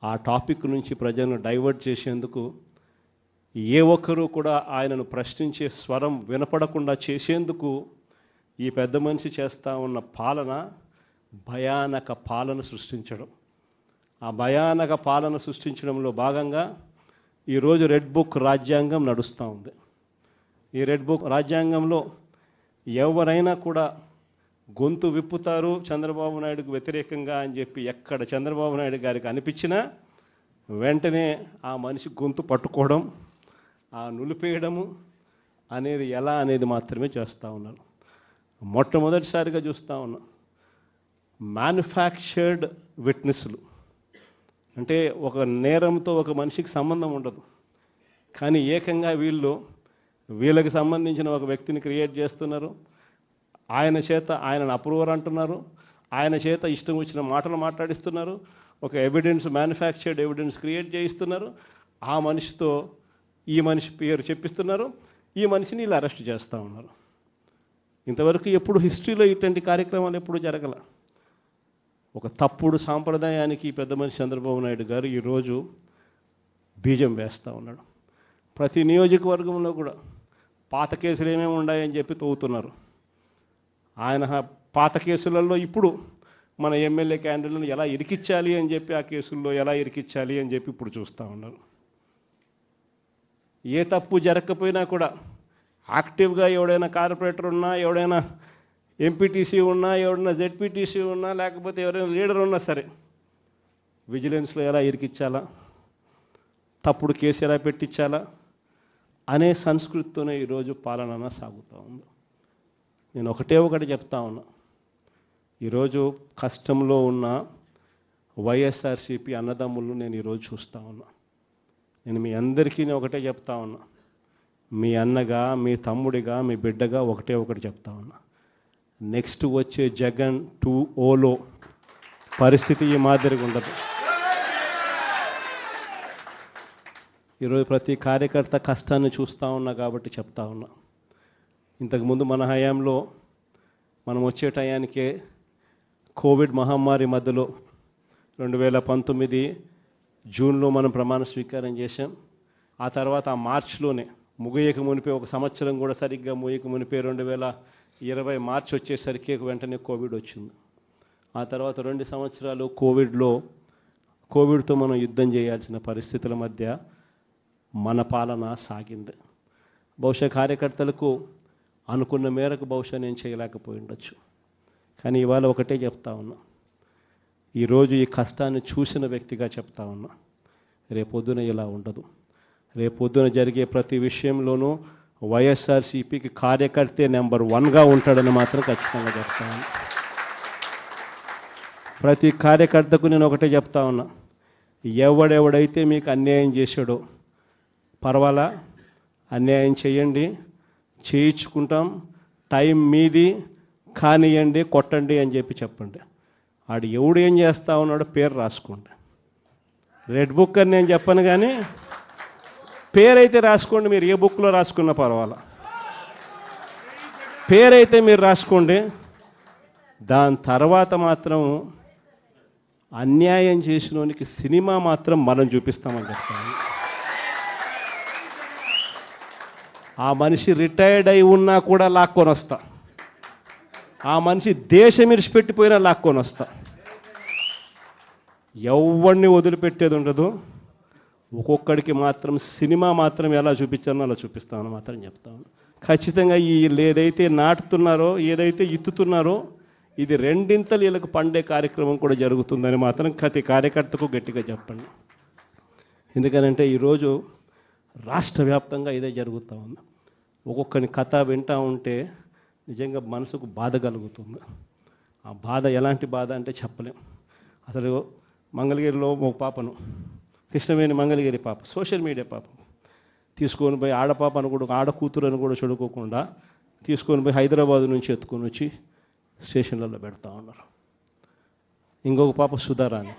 ఆ టాపిక్ నుంచి ప్రజలను డైవర్ట్ చేసేందుకు ఏ ఒక్కరూ కూడా ఆయనను ప్రశ్నించే స్వరం వినపడకుండా చేసేందుకు ఈ పెద్ద మనిషి చేస్తూ ఉన్న పాలన భయానక పాలన సృష్టించడం. ఆ భయానక పాలన సృష్టించడంలో భాగంగా ఈరోజు రెడ్ బుక్ రాజ్యాంగం నడుస్తూ ఉంది. ఈ రెడ్ బుక్ రాజ్యాంగంలో ఎవరైనా కూడా గొంతు విప్పుతారు చంద్రబాబు నాయుడుకు వ్యతిరేకంగా అని చెప్పి ఎక్కడ చంద్రబాబు నాయుడు గారికి అనిపించినా వెంటనే ఆ మనిషి గొంతు పట్టుకోవడం, ఆ నులిపేయడము అనేది ఎలా అనేది మాత్రమే చేస్తూ ఉన్నారు. మొట్టమొదటిసారిగా చూస్తూ ఉన్నాం మ్యానుఫ్యాక్చర్డ్ విట్నెస్లు. అంటే ఒక నేరంతో ఒక మనిషికి సంబంధం ఉండదు, కానీ ఏకంగా వీళ్ళకి సంబంధించిన ఒక వ్యక్తిని క్రియేట్ చేస్తున్నారు. ఆయన చేత ఆయనను అప్రూవర్ అంటున్నారు, ఆయన చేత ఇష్టం వచ్చిన మాటలు మాట్లాడిస్తున్నారు, ఒక ఎవిడెన్స్ మ్యానుఫ్యాక్చర్డ్ ఎవిడెన్స్ క్రియేట్ చేయిస్తున్నారు, ఆ మనిషితో ఈ మనిషి పేరు చెప్పిస్తున్నారు, ఈ మనిషిని ఇలా అరెస్ట్ చేస్తూ ఉన్నారు. ఇంతవరకు ఎప్పుడు హిస్టరీలో ఇటువంటి కార్యక్రమాలు ఎప్పుడు జరగల. ఒక తప్పుడు సాంప్రదాయానికి పెద్ద మనిషి చంద్రబాబు నాయుడు గారు ఈరోజు బీజం వేస్తూ ఉన్నాడు. ప్రతి నియోజకవర్గంలో కూడా పాత కేసులు ఏమేమి ఉన్నాయని చెప్పి తవ్వుతున్నారు. ఆయన పాత కేసులలో ఇప్పుడు మన ఎమ్మెల్యే క్యాండిడేట్లను ఎలా ఇరికించాలి అని చెప్పి, ఆ కేసుల్లో ఎలా ఇరికించాలి అని చెప్పి ఇప్పుడు చూస్తూ ఉన్నారు. ఏ తప్పు జరగకపోయినా కూడా యాక్టివ్గా ఎవడైనా కార్పొరేటర్ ఉన్నా, ఎవడైనా ఎంపీటీసీ ఉన్నా, ఎవడైనా జెడ్పీటీసీ ఉన్నా, లేకపోతే ఎవరైనా లీడర్ ఉన్నా సరే విజిలెన్స్లో ఎలా ఇరికించాలా, తప్పుడు కేసు ఎలా పెట్టించాలా అనే సంస్కృతితోనే ఈరోజు పాలన సాగుతూ ఉంది. నేను ఒకటి చెప్తా ఉన్నా, ఈరోజు కష్టంలో ఉన్న వైఎస్ఆర్సీపీ అన్నదమ్ములు నేను ఈరోజు చూస్తూ ఉన్నా. నేను మీ అందరికీ ఒకటే చెప్తా ఉన్నా, మీ అన్నగా, మీ తమ్ముడిగా, మీ బిడ్డగా ఒకటి చెప్తా ఉన్నా. నెక్స్ట్ వచ్చే జగన్ 2.0లో పరిస్థితి ఈ మాదిరిగా ఉండదు. ఈరోజు ప్రతి కార్యకర్త కష్టాన్ని చూస్తూ ఉన్నా కాబట్టి చెప్తా ఉన్నా. ఇంతకుముందు మన హయాంలో మనం వచ్చే టయానికే కోవిడ్ మహమ్మారి మధ్యలో 2019 జూన్లో మనం ప్రమాణ స్వీకారం చేశాం. ఆ తర్వాత ఆ మార్చిలోనే ముగియక మునిపే ఒక సంవత్సరం కూడా సరిగ్గా ముగియక మునిపే 2020 మార్చి వచ్చేసరికి వెంటనే కోవిడ్ వచ్చింది. ఆ తర్వాత 2 సంవత్సరాలు కోవిడ్తో మనం యుద్ధం చేయాల్సిన పరిస్థితుల మధ్య మన పాలన సాగింది. బహుశా కార్యకర్తలకు అనుకున్న మేరకు బహుశా నేను చేయలేకపోయి ఉండొచ్చు, కానీ ఇవాళ ఒకటే చెప్తా ఉన్నా, ఈరోజు ఈ కష్టాన్ని చూసిన వ్యక్తిగా చెప్తా ఉన్నా, రేపొద్దున ఇలా ఉండదు. రేపొద్దున జరిగే ప్రతి విషయంలోనూ వైఎస్ఆర్సీపీకి కార్యకర్తే నెంబర్ 1గా ఉంటాడని మాత్రం ఖచ్చితంగా చెప్తా ఉన్నా. ప్రతి కార్యకర్తకు నేను ఒకటే చెప్తా ఉన్నా, ఎవడెవడైతే మీకు అన్యాయం చేశాడో పర్వాలా, అన్యాయం చేయండి, చేయించుకుంటాం, టైం మీది, కానియండి, కొట్టండి అని చెప్పండి. ఆడు ఎవడు ఏం చేస్తా ఉన్నాడో పేరు రాసుకోండి. రెడ్ బుక్ అని నేను చెప్పను, కానీ పేరైతే రాసుకోండి. మీరు ఏ బుక్లో రాసుకున్నా పర్వాలా, పేరైతే మీరు రాసుకోండి. దాని తర్వాత మాత్రం అన్యాయం చేసినోనికి సినిమా మాత్రం మనం చూపిస్తామని చెప్తాను. ఆ మనిషి రిటైర్డ్ అయి ఉన్నా కూడా లాక్కొని వస్తా, ఆ మనిషి దేశం విడిచిపెట్టిపోయినా లాక్కొని వస్తా. ఎవరిని వదిలిపెట్టేది ఉండదు. ఒక్కొక్కడికి మాత్రం సినిమా మాత్రం ఎలా చూపించానో అలా చూపిస్తామని మాత్రం చెప్తాను. ఖచ్చితంగా వీళ్ళు ఏదైతే నాటుతున్నారో, ఏదైతే ఇత్తుతున్నారో, ఇది రెండింతలు వీళ్ళకు పండే కార్యక్రమం కూడా జరుగుతుందని మాత్రం ప్రతి కార్యకర్తకు గట్టిగా చెప్పండి. ఎందుకనంటే ఈరోజు రాష్ట్ర వ్యాప్తంగా ఇదే జరుగుతూ ఉంది. ఒక్కొక్కని కథ వింటూ ఉంటే నిజంగా మనసుకు బాధ కలుగుతుంది. ఆ బాధ ఎలాంటి బాధ అంటే చెప్పలేం. అసలు మంగళగిరిలో ఒక పాపను, కృష్ణవేణి మంగళగిరి పాప, సోషల్ మీడియా పాప తీసుకొని పోయి, ఆడపాపను కూడా, ఆడకూతురు అని కూడా చూడుకోకుండా తీసుకొని పోయి హైదరాబాద్ నుంచి ఎత్తుకొని వచ్చి స్టేషన్లలో పెడతా ఉన్నారు. ఇంకొక పాప సుధారాణి,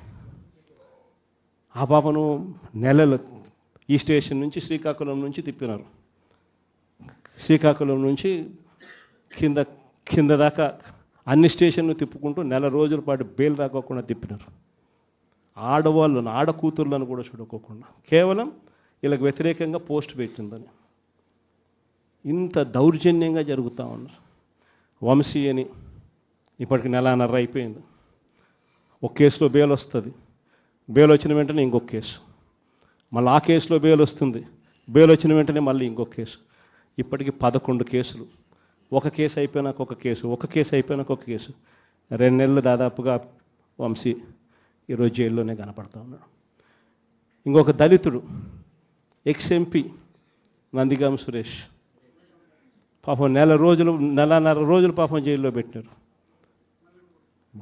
ఆ పాపను నెలలు ఈ స్టేషన్ నుంచి శ్రీకాకుళం నుంచి తిప్పినారు. శ్రీకాకుళం నుంచి కింద దాకా అన్ని స్టేషన్లు తిప్పుకుంటూ నెల రోజుల పాటు బెయిల్ రాకోకుండా తిప్పినారు. ఆడవాళ్ళను ఆడకూతుర్లను కూడా చూడుకోకుండా కేవలం వీళ్ళకి వ్యతిరేకంగా పోస్ట్ పెట్టిందని ఇంత దౌర్జన్యంగా జరుగుతూ ఉన్నారు. వంశీ అని ఇప్పటికి నెలన్నర అయిపోయింది. ఒక కేసులో బెయిల్ వస్తుంది, బెయిల్ వచ్చిన వెంటనే ఇంకొక కేసు, మళ్ళీ ఆ కేసులో బెయిల్ వస్తుంది, బెయిల్ వచ్చిన వెంటనే మళ్ళీ ఇంకొక కేసు. ఇప్పటికి 11 కేసులు. ఒక కేసు అయిపోయినాక ఒక కేసు, ఒక కేసు అయిపోయినాక ఒక కేసు. 2 నెలలు దాదాపుగా వంశీ ఈరోజు జైల్లోనే కనపడతా ఉన్నాడు. ఇంకొక దళితుడు ఎక్స్-ఎంపీ నందిగామ సురేష్ పాపం నెలన్నర రోజులు పాపం జైల్లో పెట్టారు.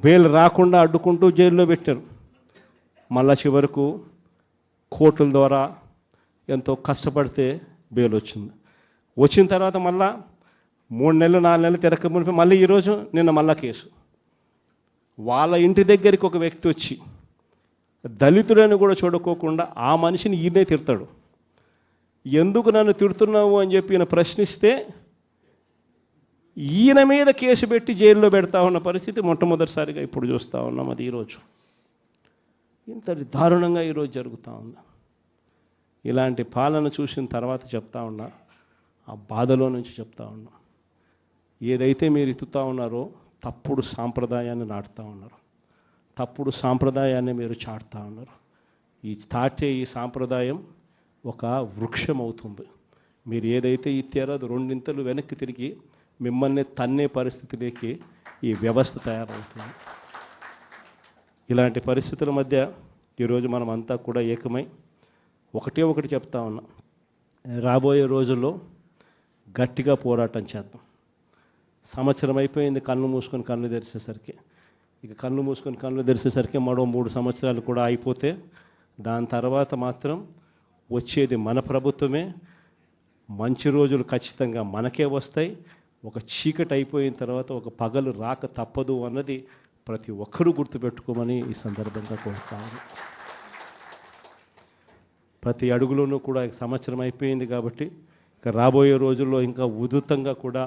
బెయిల్ రాకుండా అడ్డుకుంటూ జైల్లో పెట్టారు. మళ్ళా చివరకు కోర్టుల ద్వారా ఎంతో కష్టపడితే బెయిల్ వచ్చింది. వచ్చిన తర్వాత మళ్ళా 3 నెలలు 4 నెలలు తిరగకపోతే మళ్ళీ ఈరోజు నిన్న మళ్ళా కేసు. వాళ్ళ ఇంటి దగ్గరికి ఒక వ్యక్తి వచ్చి దళితుడని కూడా చూడుకోకుండా ఆ మనిషిని ఈయనే తిడతాడు. ఎందుకు నన్ను తిడుతున్నావు అని చెప్పి ఈయన ప్రశ్నిస్తే ఈయన మీద కేసు పెట్టి జైల్లో పెడతా ఉన్న పరిస్థితి మొట్టమొదటిసారిగా ఇప్పుడు చూస్తూ ఉన్నాం. అది ఈరోజు ఇంత దారుణంగా ఈరోజు జరుగుతూ ఉంది. ఇలాంటి పాలన చూసిన తర్వాత చెప్తా ఉన్నా, ఆ బాధలో నుంచి చెప్తా ఉన్నా, ఏదైతే మీరు ఎత్తుతూ ఉన్నారో తప్పుడు సాంప్రదాయాన్ని నాటుతూ ఉన్నారు, తప్పుడు సాంప్రదాయాన్ని మీరు చాటుతూ ఉన్నారు. ఈ సాంప్రదాయం ఒక వృక్షం అవుతుంది. మీరు ఏదైతే ఇచ్చారో అది 2 ఇంతలు వెనక్కి తిరిగి మిమ్మల్ని తన్నే పరిస్థితిలోకి ఈ వ్యవస్థ తయారవుతుంది. ఇలాంటి పరిస్థితుల మధ్య ఈరోజు మనం అంతా కూడా ఏకమై ఒకటి చెప్తా ఉన్నాం, రాబోయే రోజుల్లో గట్టిగా పోరాటం చేద్దాం. సంవత్సరం అయిపోయింది కళ్ళు మూసుకొని కళ్ళు తెరిచేసరికి. ఇక కళ్ళు మూసుకొని కళ్ళు తెరిచేసరికి మరో 3 సంవత్సరాలు కూడా అయిపోతే దాని తర్వాత మాత్రం వచ్చేది మన ప్రభుత్వమే. మంచి రోజులు ఖచ్చితంగా మనకే వస్తాయి. ఒక చీకటి అయిపోయిన తర్వాత ఒక పగలు రాక తప్పదు అన్నది ప్రతి ఒక్కరూ గుర్తుపెట్టుకోమని ఈ సందర్భంగా కోరుతాను. ప్రతి అడుగులోనూ కూడా సంవత్సరం అయిపోయింది కాబట్టి ఇక రాబోయే రోజుల్లో ఇంకా ఉధృతంగా కూడా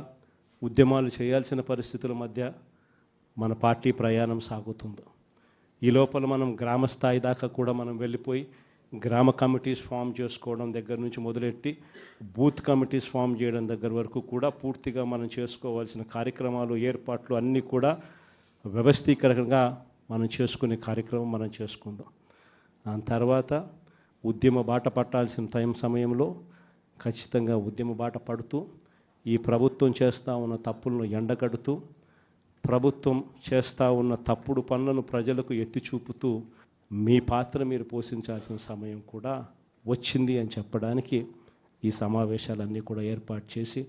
ఉద్యమాలు చేయాల్సిన పరిస్థితుల మధ్య మన పార్టీ ప్రయాణం సాగుతుంది. ఈ లోపల మనం గ్రామ స్థాయి దాకా కూడా మనం వెళ్ళిపోయి గ్రామ కమిటీస్ ఫామ్ చేసుకోవడం దగ్గర నుంచి మొదలెట్టి బూత్ కమిటీస్ ఫామ్ చేయడం దగ్గర వరకు కూడా పూర్తిగా మనం చేసుకోవాల్సిన కార్యక్రమాలు ఏర్పాట్లు అన్నీ కూడా వ్యవస్థీకరణగా మనం చేసుకునే కార్యక్రమం మనం చేసుకుందాం. దాని తర్వాత ఉద్యమ బాట పట్టాల్సిన సమయంలో ఖచ్చితంగా ఉద్యమ బాట పడుతూ ఈ ప్రభుత్వం చేస్తూ ఉన్న తప్పులను ఎండగడుతూ ప్రభుత్వం చేస్తూ ఉన్న తప్పుడు పనులను ప్రజలకు ఎత్తి చూపుతూ మీ పాత్ర మీరు పోషించాల్సిన సమయం కూడా వచ్చింది అని చెప్పడానికి ఈ సమావేశాలన్నీ కూడా ఏర్పాటు చేసి